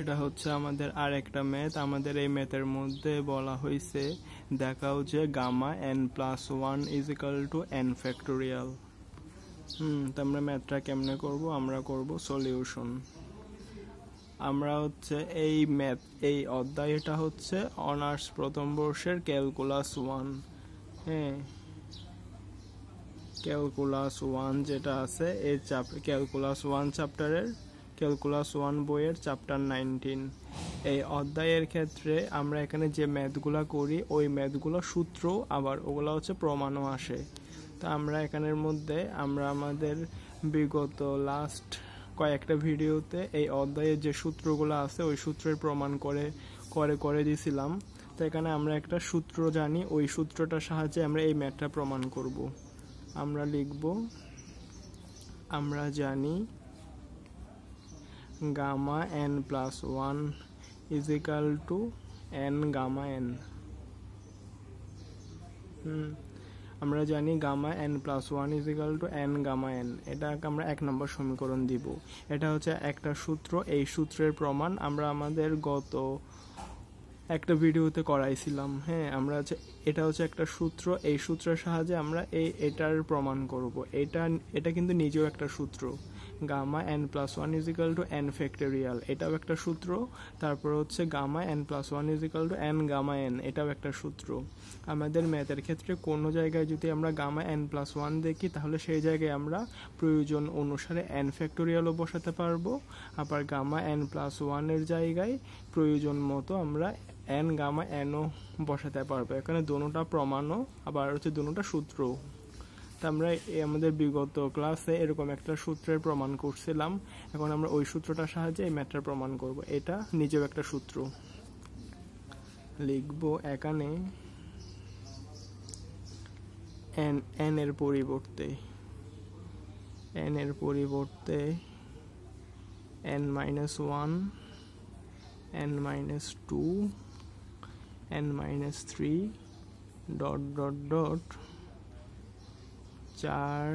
এটা হচ্ছে আমাদের আরেকটা ম্যাথ। আমাদের এই ম্যাথের মধ্যে বলা হয়েছে দেখাও যে গামা n+1 = n ফ্যাক্টোরিয়াল। তো আমরা ম্যাথটা কেমনে করব? আমরা করব সলিউশন। আমরা হচ্ছে এই ম্যাথ এই অধ্যায়টা হচ্ছে অনার্স প্রথম বর্ষের ক্যালকুলাস 1। হ্যাঁ, ক্যালকুলাস 1 যেটা আছে এই ক্যালকুলাস 1 চ্যাপ্টারের ক্যালকুলাস 1 বইয়ের চ্যাপ্টার 19। এই অধ্যায়ের ক্ষেত্রে আমরা এখানে যে ম্যাথগুলো করি ওই ম্যাথগুলো সূত্র, আবার ওগুলো হচ্ছে প্রমাণও আসে। তো আমরা এখানের মধ্যে আমরা আমাদের বিগত লাস্ট কয়েকটা ভিডিওতে এই অধ্যায়ের যে সূত্রগুলো আছে ওই সূত্রের প্রমাণ করে দিয়েছিলাম। তো এখানে আমরা একটা সূত্র জানি, ওই সূত্রটার সাহায্যে আমরা এই ম্যাথটা প্রমাণ করব। আমরা লিখব, আমরা জানি gamma n+1 = n gamma n। আমরা জানি gamma n+1 = n gamma n। এটাকে আমরা 1 নম্বর সমীকরণ দিব। এটা হচ্ছে একটা সূত্র। এই সূত্রের প্রমাণ আমরা আমাদের গত একটা ভিডিওতে করাইছিলাম। হ্যাঁ, আমরা এটা হচ্ছে একটা সূত্র। এই সূত্রের সাহায্যে আমরা এটার প্রমাণ করব। এটা কিন্তু নিজেও একটা সূত্র। গামা n+1 = n ফ্যাক্টোরিয়াল, এটাও একটা সূত্র। তারপর হচ্ছে gamma n+1 = n gamma n, এটাও একটা সূত্র। আমাদের ম্যাথের ক্ষেত্রে কোনো জায়গায় যদি আমরা গামা n+1 দেখি তাহলে সেই জায়গায় আমরা প্রয়োজন অনুসারে n ফ্যাক্টোরিয়ালও বসাতে পারবো। আবার গামা n+1 এর জায়গায় প্রয়োজন মতো আমরা n গামা nও বসাতে পারবো। এখানে দুটোটা প্রমাণও আবার হচ্ছে দুটোটা সূত্র। তা আমরা আমাদের বিগত ক্লাসে এরকম একটা সূত্রের প্রমাণ করছিলাম। এখন আমরা ওই সূত্রটার সাহায্যে এই ম্যাথটার প্রমাণ করব। এটা নিজেও একটা সূত্র। লিখব এখানে n এর পরিবর্তে n-1, n-2, n-3 ... 4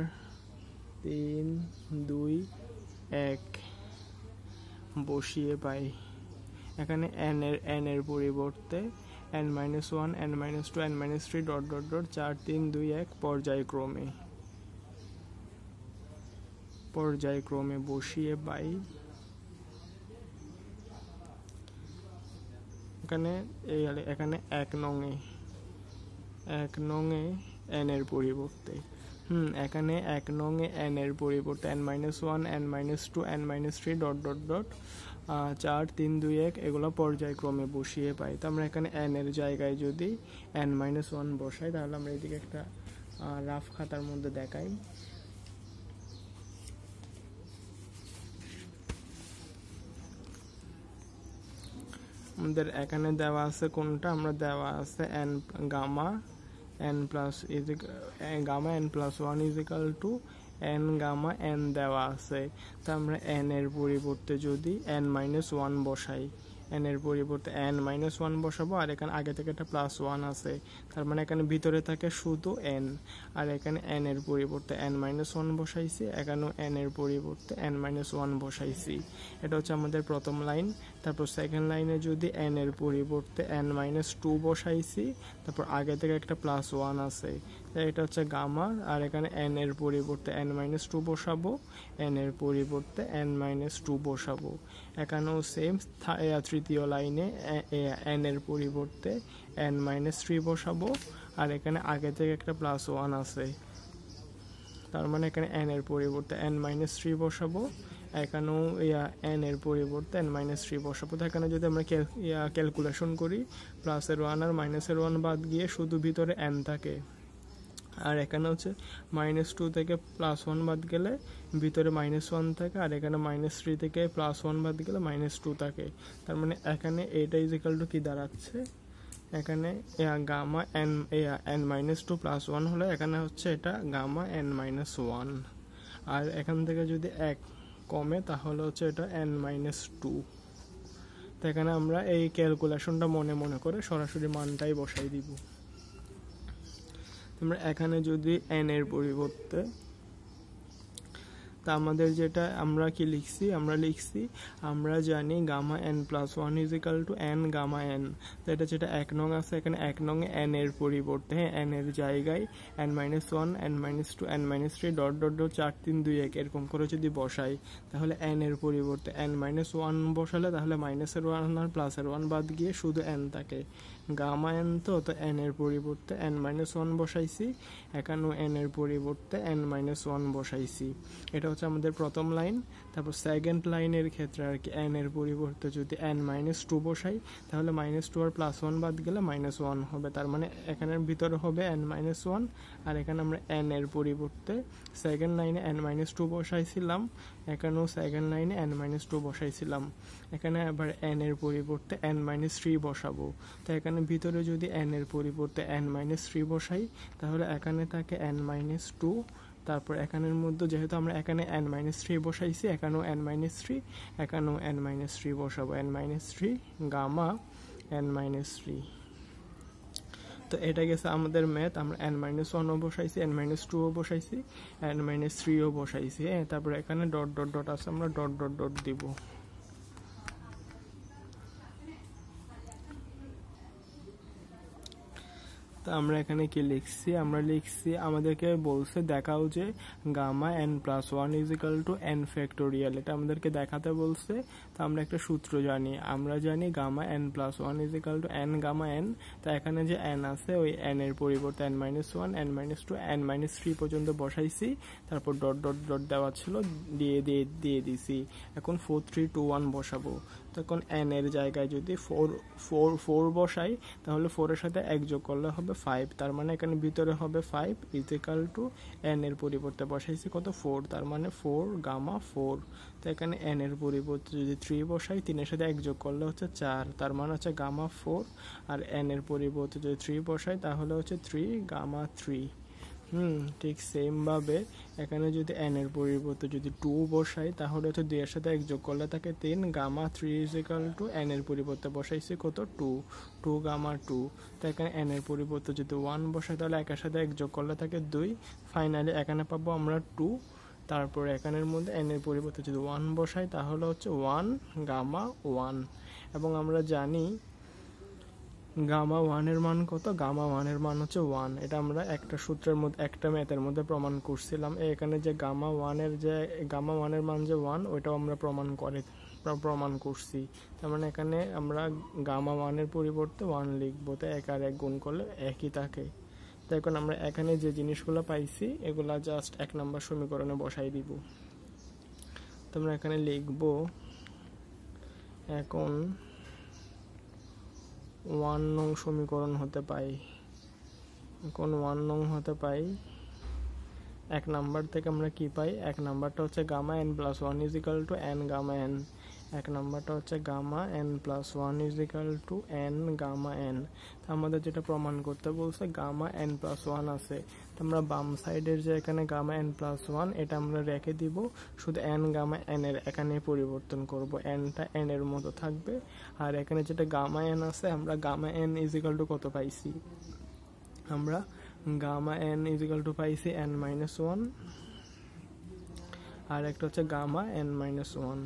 3 2 1 বসিয়ে পাই। এখানে n এর পরিবর্তে n-1, n-2, n-3 ... 4 3 2 1 পর্যায়ক্রমে বসিয়ে পাই। এখানে 1 নং-এ n এর পরিবর্তে এখানে 1 নং-এ n এর পরিবর্তে n-1, n-2, n-3 ... 4 3 2 1 এগুলো পর্যায়ক্রমে বসিয়ে পাই। তো আমরা এখানে n এর জায়গায় যদি n-1 বসাই তাহলে আমরা এদিকে একটা রাফ খাতার মধ্যে দেখাই। আমাদের এখানে দেওয়া আছে কোনটা? আমরা দেওয়া আছে gamma n+1 = n gamma n দেওয়া আছে। তা আমরা n এর পরিবর্তে যদি n-1 বসাই, n এর পরিবর্তে n-1 বসাবো, আর এখানে আগে থেকে একটা +1 আছে, তার মানে এখানে ভিতরে থাকে শুধু n। আর এখানে n এর পরিবর্তে n-1 বসাইছি, এখানেও n এর পরিবর্তে n-1 বসাইছি। এটা হচ্ছে আমাদের প্রথম লাইন। তারপর সেকেন্ড লাইনে যদি n এর পরিবর্তে n-2 বসাইছি, তারপর আগে থেকে একটা +1 আছে, এটা হচ্ছে গামা। আর এখানে n এর পরিবর্তে n-2 বসাবো, n এর পরিবর্তে n-2 বসাবো। এখানেও সেম। তৃতীয় লাইনে n এর পরিবর্তে n-3 বসাবো, আর এখানে আগে থেকে একটা +1 আছে, তার মানে এখানে n এর পরিবর্তে n-3 বসাবো, এখানেও n এর পরিবর্তে n-3 বসাবো। তো এখানে যদি আমরা ক্যালকুলেশন করি, +1 আর -1 বাদ গিয়ে শুধু ভিতরে n থাকে। আর এখানে হচ্ছে -2 থেকে +1 বাদ গেলে ভিতরে -1 থাকে, আর এখানে -3 থেকে +1 বাদ গেলে -2 থাকে। তার মানে এখানে এটা = কি দাঁড়াচ্ছে? এখানে গামা n-2 +1 হলে এখানে হচ্ছে এটা গামা n-1। আর এখান থেকে যদি 1 কমে তাহলে হচ্ছে এটা n-2। তো এখানে আমরা এই ক্যালকুলেশনটা মনে করে সরাসরি মানটাই বসাই দিব। আমরা এখানে যদি n এর পরিবর্তে তা আমাদের যেটা আমরা কি লিখছি, আমরা জানি gamma N plus one is equal to N gamma n. তো এটা যেটা 1 নং আছে, এখানে 1 নং এন এর পরিবর্তে এন এর জায়গায় n - 1 n - 2 n - 3 dot dot dot 4 3 2 1 এরকম করে যদি বসাই, তাহলে n এর পরিবর্তে n - 1 বসালে তাহলে মাইনাসের 1 আর প্লাসের 1 বাদ গিয়ে শুধু n থাকে। গামা এন তো n এর পরিবর্তে n - 1 বসাইছি, এখানেও n এর পরিবর্তে n - 1 বসাইছি। এটা হচ্ছে আমাদের প্রথম লাইন। তারপর সেকেন্ড লাইনের ক্ষেত্রে আর কি n এর পরিবর্তে যদি n - 2 বসাই, তাহলে -2 আর +1 বাদ গেলে -1 হবে। তার মানে এখানের ভিতরে হবে n - 1, আর এখানে আমরা n এর পরিবর্তে সেকেন্ড লাইনে n - 2 বসাইছিলাম, এখানেও সেকেন্ড লাইনে n - 2 বসাইছিলাম। এখানে আবার n এর পরিবর্তে n - 3 বসাবো। তো এখানে ভিতরে যদি n এর পরিবর্তে n - 3 বসাই, তাহলে এখানে থাকে n - 2। তারপর এখানের মধ্যে যেহেতু আমরা এখানে n - 3 বসাইছি, এখানেও n - 3, এখানেও n - 3 বসাবো। n - 3 gamma n - 3। তো এটা গেছে আমাদের ম্যাথ। আমরা n - 1ও বসাইছি, n - 2ও বসাইছি, n - 3ও বসাইছি। তারপর এখানে ডট ডট ডট আছে, আমরা ডট ডট ডট দিব। তো আমরা এখানে কি লিখছি, আমরা লিখছি আমাদেরকে বলছে দেখাও যে gamma n plus 1 is equal to n factorial. এটা আমাদেরকে দেখাতে বলছে। তো আমরা একটা সূত্র জানি, আমরা জানি gamma n plus 1 is equal to n gamma n। তো এখানে যে n আছে, ওই n এর পরিবর্তে n - 1 n - 2 n - 3 পর্যন্ত বসাইছি। তারপর ডট ডট ডট দেওয়া ছিল, দিয়ে দিছি। এখন 4 3 2 1 বসাবো। তখন n এর জায়গায় যদি 4 বসাই, তাহলে 4 এর সাথে 1 যোগ করলে হবে 5। তার মানে এখানে ভিতরে হবে 5 ইজ ইকাল টু n এর পরিবর্তে বসাইছি কত 4, তার মানে 4 গামা 4। তো এখানে n এর পরিবর্তে যদি 3 বসাই, 3 এর সাথে 1 যোগ করলে হচ্ছে 4, তার মানে হচ্ছে গামা 4। আর n এর পরিবর্তে যদি 3 বসাই, তাহলে হচ্ছে 3 গামা 3। ঠিক সেম ভাবে এখানে যদি n এর পরিবর্তে যদি 2 বসাই, তাহলে হচ্ছে 2 এর সাথে 1 যোগ করলে থাকে 3 gamma 3 is equal to n এর পরিবর্তে বসাইছি কত 2 গামা 2। তো এখানে n এর পরিবর্তে যদি 1 বসাই, তাহলে 1 এর সাথে 1 যোগ করলে থাকে 2। ফাইনালি এখানে পাবো আমরা 2। তারপর এখানের মধ্যে n এর পরিবর্তে যদি 1 বসাই, তাহলে হচ্ছে 1 গামা 1। এবং আমরা জানি গামা 1 এর মান কত, গামা 1 এর মান হচ্ছে 1। এটা আমরা একটা সূত্রের মধ্যে, একটা ম্যাথের মধ্যে প্রমাণ করছিলাম। এখানে যে গামা 1 এর মান যে 1, ওইটাও আমরা প্রমাণ করছি। তার মানে এখানে আমরা গামা 1 এর পরিবর্তে 1 লিখবো। তো 1 আর 1 গুণ করলে একই থাকে। তো এখন আমরা এখানে যে জিনিসগুলো পাইছি, এগুলা জাস্ট 1 নম্বর সমীকরণে বসাই দিব। তো আমরা এখানে লিখবো, এখন 1 নং সমীকরণ হতে পাই। এখন 1 নং হতে পাই 1 নাম্বার থেকে আমরা কি পাই, 1 নাম্বারটা হচ্ছে gamma n plus 1 is equal to n gamma n। 1 নাম্বারটা হচ্ছে gamma n plus 1 is equal to n gamma n। আমাদের যেটা প্রমাণ করতে বলছে গামা n প্লাস 1 আছে, তো আমরা বাম সাইডের যে এখানে গামা n প্লাস 1, এটা আমরা রেখে দিব, শুধু n গামা n এর এখানে পরিবর্তন করব। nটা n এর মতো থাকবে। আর এখানে যেটা গামা n আছে, আমরা gamma n is equal to কত পাইছি, আমরা gamma n is equal to পাইছি n মাইনাস 1, আর একটা হচ্ছে গামা n মাইনাস 1।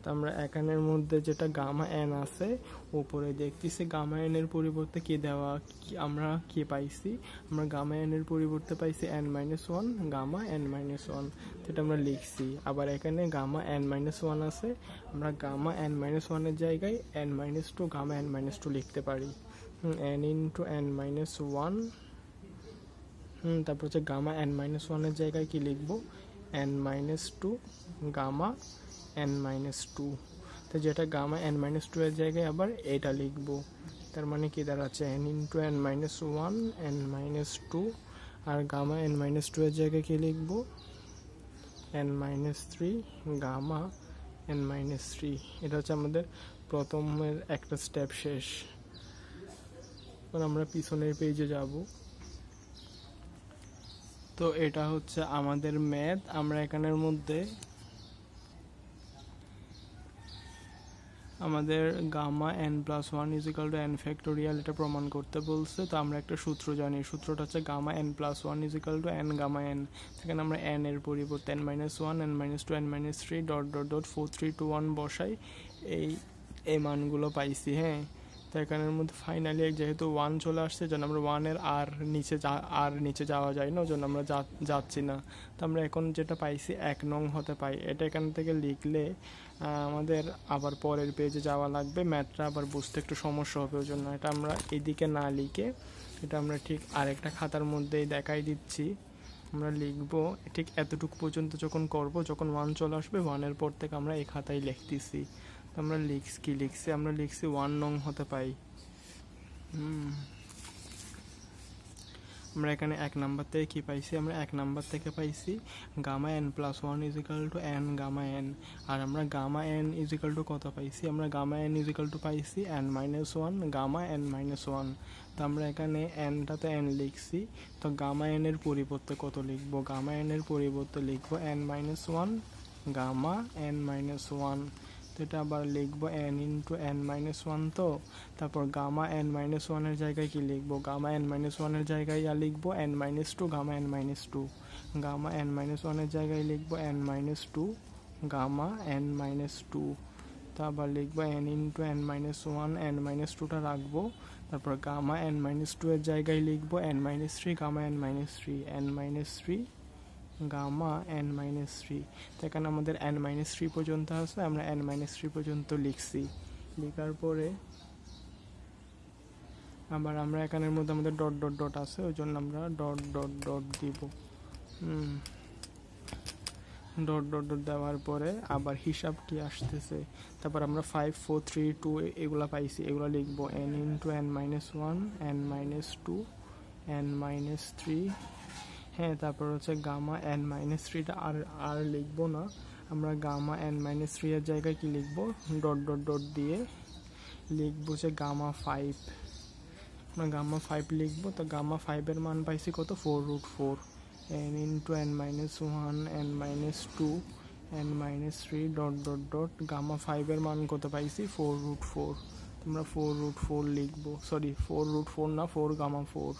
তো আমরা এখানের মধ্যে যেটা গামা n আছে, উপরে দেখতেছি গামা n এর পরিবর্তে কি দেওয়া, আমরা কি পাইছি, আমরা গামা n এর পরিবর্তে পাইছি n minus 1 gamma n minus 1। যেটা আমরা লিখছি। আবার এখানে গামা n মাইনাস 1 আছে, আমরা গামা n মাইনাস 1 এর জায়গায় n minus 2 gamma n minus 2 লিখতে পারি। n into n minus 1। তারপর হচ্ছে গামা n মাইনাস 1 এর জায়গায় কি লিখবো, n minus 2 gamma n minus 2। তো যেটা গামা n মাইনাস 2 এর জায়গায় আবার এটা লিখবো। তার মানে কি দাঁড়াচ্ছে n into n minus 1 n minus 2, আর গামা n মাইনাস 2 এর জায়গায় কি লিখবো, n minus 3 gamma n minus 3। এটা হচ্ছে আমাদের প্রথমের একটা স্টেপ শেষ। আমরা পিছনের পেজে যাব। তো এটা হচ্ছে আমাদের ম্যাথ। আমরা এখানের মধ্যে আমাদের gamma N plus one is equal to n factorial এটা প্রমাণ করতে বলছে। তো আমরা একটা সূত্র জানি, সূত্রটা হচ্ছে gamma N plus one is equal to N gamma n. সেখানে আমরা এন এর পরিবর্তে n minus one, n minus two, n minus three dot dot dot 4 3 2 1 বসাই এই মানগুলো পাইছি। হ্যাঁ, তো এখানের মধ্যে ফাইনালি যেহেতু 1 চলে আসছে, জন্য আমরা 1-এর আর নিচে যাওয়া যায় না, ওই জন্য আমরা যাচ্ছি না। তো আমরা এখন যেটা পাইছি 1 নং হতে পাই। এটা এখান থেকে লিখলে আমাদের আবার পরের পেজে যাওয়া লাগবে, ম্যাথটা আবার বুঝতে একটু সমস্যা হবে। ওই জন্য এটা আমরা এদিকে না লিখে এটা আমরা ঠিক আরেকটা খাতার মধ্যেই দেখাই দিচ্ছি। আমরা লিখব ঠিক এতটুকু পর্যন্ত যখন করব, যখন 1 চলে আসবে 1-এর পর থেকে আমরা এই খাতায় লিখতেছি। আমরা লিখছি আমরা লিখছি 1 নং হতে পাই। আমরা এখানে 1 নাম্বার থেকে কি পাইছি? আমরা 1 নাম্বার থেকে পাইছি gamma N plus one is equal to N gamma N. আর আমরা গামা এন ইজিক্যাল টু কত পাইছি? আমরা গামা এন ইজিক্যাল টু পাইছি N minus one gamma N minus one. তো আমরা এখানে এনটাতে এন লিখছি, তো গামা এন এর পরিবর্তে কত লিখবো? গামা এন এর পরিবর্তে লিখবো n minus one gamma N minus one. তো এটা আবার লিখবো n into n minus one. তো তারপর গামা এন মাইনাস ওয়ানের জায়গায় কি লিখবো? গামা এন মাইনাস ওয়ানের জায়গায় লিখবো n minus two gamma N minus two. Gamma N minus ওয়ানের জায়গায় লিখবো n minus two gamma N minus two. তো আবার লিখবো n into n minus one, n minus টুটা রাখবো। তারপর গামা এন মাইনাস টু এর জায়গায় লিখবো n minus three gamma N minus three, n minus three gamma N minus three. তো এখানে আমাদের এন মাইনাস থ্রি পর্যন্ত আছে, আমরা এন মাইনাস থ্রি পর্যন্ত লিখছি। লেখার পরে আবার আমরা এখানের মধ্যে আমাদের ডট ডট ডট আছে, ওই জন্য আমরা ডট ডট ডট দিব। ডট ডট ডট দেওয়ার পরে আবার হিসাবটি আসতেছে। তারপর আমরা 5 4 3 2 এগুলা পাইছি, এগুলো লিখবো n into n minus one, n minus two, n minus three. হ্যাঁ, তারপর হচ্ছে গামা এন মাইনাস থ্রিটা আর লিখবো না, আমরা গামা এন মাইনাস থ্রি এর জায়গায় কি লিখবো? ডট ডট ডট দিয়ে লিখবো যে গামা ফাইভ। আমরা গামা ফাইভ লিখবো। তো গামা ফাইভের মান পাইছি কত? 4√4 n into n minus one, n minus two, n minus three dot dot dot gamma ফাইভের মান কত পাইছি? 4√4। আমরা 4√4 লিখবো, সরি 4√4 না, 4 গামা 4।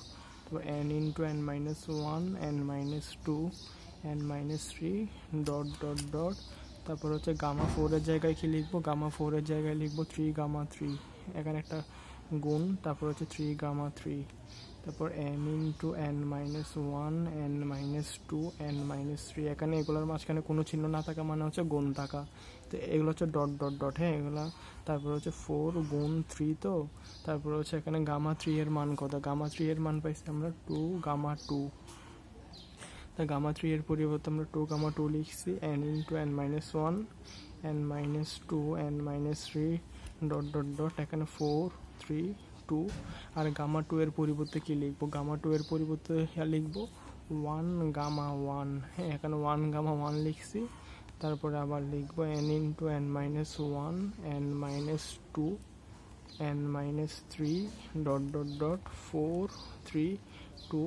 তো n into n minus one, n minus two, n minus three dot dot dot. তারপর হচ্ছে গামা ফোরের জায়গায় কি লিখবো? গামা ফোরের জায়গায় লিখবো 3 গামা 3, এখানে একটা গুণ। তারপর হচ্ছে 3 গামা 3। তারপর n into n minus one, n minus two, n minus three. এখানে এগুলোর মাঝখানে কোনো চিহ্ন না থাকা মানে হচ্ছে গুণ থাকা। তো এগুলো হচ্ছে ডট ডট ডট। হ্যাঁ, এগুলো। তারপর হচ্ছে 4 গুণ 3। তো তারপর হচ্ছে এখানে গামা 3 এর মান কত? গামা 3 এর মান পাইছি আমরা 2 গামা 2। তা গামা 3 এর পরিবর্তে আমরা 2 গামা 2 লিখছি, n into n minus one, n minus two, n minus three dot dot dot. এখানে 4 3 2। আর গামা 2 এর পরিবর্তে কি লিখবো? গামা 2 এর পরিবর্তে লিখবো 1 গামা 1। হ্যাঁ, এখানে 1 গামা 1 লিখছি। তারপরে আবার লিখবো n into n minus one, n minus two, n minus three dot dot dot 4 3 2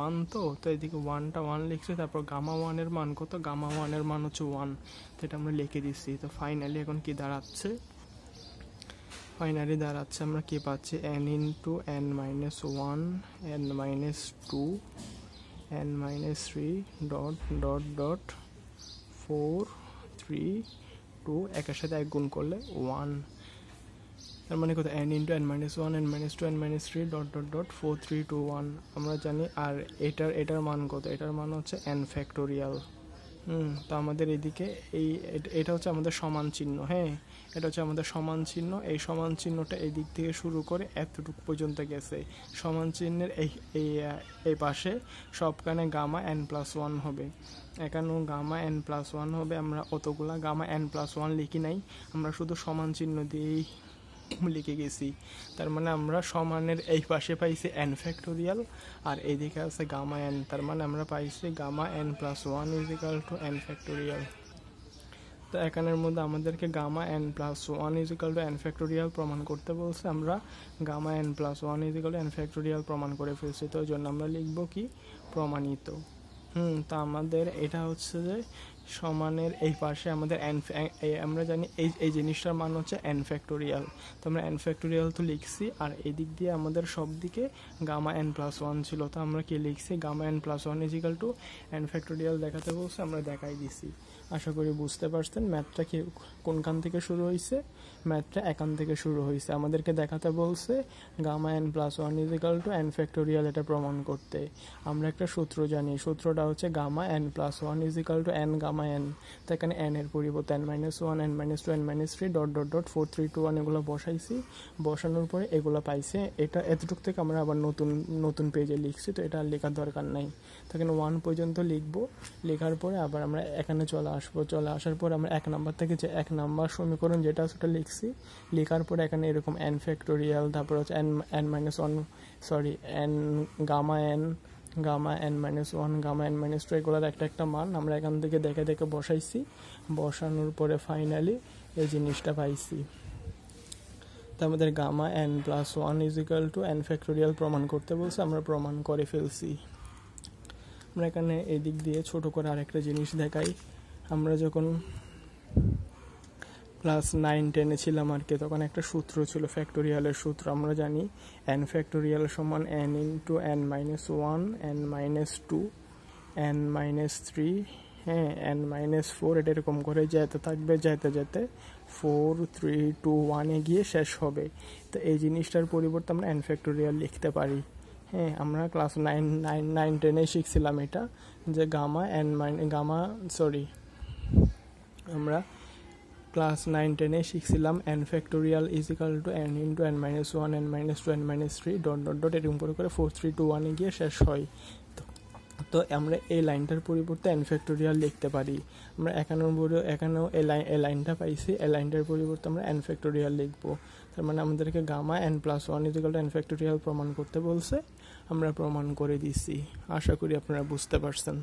1। তো এদিকে 1টা 1 লিখছি। তারপর গামা 1 এর মান কত? গামা 1 এর মান হচ্ছে 1। তো এটা আমরা লিখে দিচ্ছি। তো ফাইনালি এখন কি দাঁড়াচ্ছে? আমরা কি পাচ্ছি? N into n minus one, n minus two, n minus three dot dot dot 4 3 2। একের সাথে এক গুণ করলে 1। তার মানে কত? N into n minus one, n minus two, n minus three dot dot dot 4 3 2 1 আমরা জানি। আর এটার মান কত? এটার মান হচ্ছে এন ফ্যাক্টোরিয়াল। তো আমাদের এদিকে এটা হচ্ছে আমাদের সমান চিহ্ন। হ্যাঁ, এটা হচ্ছে আমাদের সমান চিহ্ন। এই সমান চিহ্নটা এই দিক থেকে শুরু করে এতটুকু পর্যন্ত গেছে। সমান চিহ্নের এই পাশে সবখানে গামা এন প্লাস ওয়ান হবে, এখানেও গামা এন প্লাস ওয়ান হবে। আমরা অতগুলা গামা এন প্লাস ওয়ান লিখি নাই, আমরা শুধু সমান চিহ্ন দিয়েই লিখে গেছি। তার মানে আমরা সমানের এই পাশে পাইছি এন ফ্যাক্টোরিয়াল, আর এইদিকে আছে গামা এন। তার মানে আমরা পাইছি gamma N plus one is equal to n factorial. তো এখানের মধ্যে আমাদেরকে gamma N plus one is equal to n factorial প্রমাণ করতে বলছে। আমরা gamma N plus one is equal to n factorial প্রমাণ করে ফেলছি। তো ওই জন্য আমরা লিখবো কি? প্রমাণিত। তো আমাদের এটা হচ্ছে যে সমানের এই পাশে আমাদের আমরা জানি এই জিনিসটার মান হচ্ছে n ফ্যাক্টোরিয়াল, তো আমরা n ফ্যাক্টোরিয়াল তো লিখছি, আর এই দিক দিয়ে আমাদের সব দিকে গামা n প্লাস ওয়ান ছিল, তো আমরা কি লিখছি gamma n plus one is equal to n factorial দেখাতে বলছে, আমরা দেখাই দিছি। আশা করি বুঝতে পারছেন ম্যাথটা কি কোনখান থেকে শুরু হয়েছে, ম্যাথটা এখান থেকে শুরু হয়েছে। আমাদেরকে দেখাতে বলছে gamma n plus one is equal to n factorial, এটা প্রমাণ করতে আমরা একটা সূত্র জানি, সূত্রটা হচ্ছে gamma n plus one is equal to n gamma n। তো এখানে n এর পরিবর্তে n minus one, n minus two, n minus three, dot dot dot 4 3 2 1 এগুলো বসাইছি, বসানোর পরে এগুলো পাইছে। এটা এতটুক থেকে আমরা আবার নতুন পেজে লিখছি, তো এটা আর লেখার দরকার নাই। তো এখানে 1 পর্যন্ত লিখবো, লেখার পরে আবার আমরা এখানে চলে আসবো, চলে আসার পর আমরা 1 নাম্বার থেকে যে 1 নাম্বার সমীকরণ যেটা সেটা লিখছি, লেখার পরে এখানে এরকম n ফ্যাক্টোরিয়াল, তারপর হচ্ছে n minus one, sorry n gamma n minus one, gamma n minus two, এগুলোর একটা মান আমরা এখান থেকে দেখে দেখে বসাইছি, বসানোর পরে ফাইনালি এই জিনিসটা পাইছি। তো আমাদের gamma n plus one is equal to n factorial প্রমাণ করতে বলছে, আমরা প্রমাণ করে ফেলছি। আমরা এখানে এই দিক দিয়ে ছোট করে আরেকটা জিনিস দেখাই। আমরা যখন ক্লাস 9-10 ছিলাম আর কি, তখন একটা সূত্র ছিল ফ্যাক্টোরিয়ালের সূত্র। আমরা জানি n ফ্যাক্টোরিয়াল সমান n into n minus one, n minus two, n minus three, হ্যাঁ n মাইনাস ফোর, এটা এরকম করে যেতে থাকবে, যেতে যেতে 4 3 2 1 গিয়ে শেষ হবে। তো এই জিনিসটার পরিবর্তে আমরা n ফ্যাক্টোরিয়াল লিখতে পারি। হ্যাঁ, আমরা ক্লাস 9-10 শিখছিলাম এটা, যে আমরা ক্লাস 9-10 শিখছিলাম n factorial is equal to n into n minus one, n minus two, n minus three, dot dot dot এরকম করে 4 3 2 1 গিয়ে শেষ হয়। তো আমরা এই লাইনটার পরিবর্তে n ফ্যাক্টোরিয়াল লিখতে পারি। আমরা এখানেও এই লাইনটা পাইছি, এই লাইনটার পরিবর্তে আমরা n ফ্যাক্টোরিয়াল লিখবো। তার মানে আমাদেরকে gamma n plus one is equal to n factorial প্রমাণ করতে বলছে, আমরা প্রমাণ করে দিছি। আশা করি আপনারা বুঝতে পারছেন।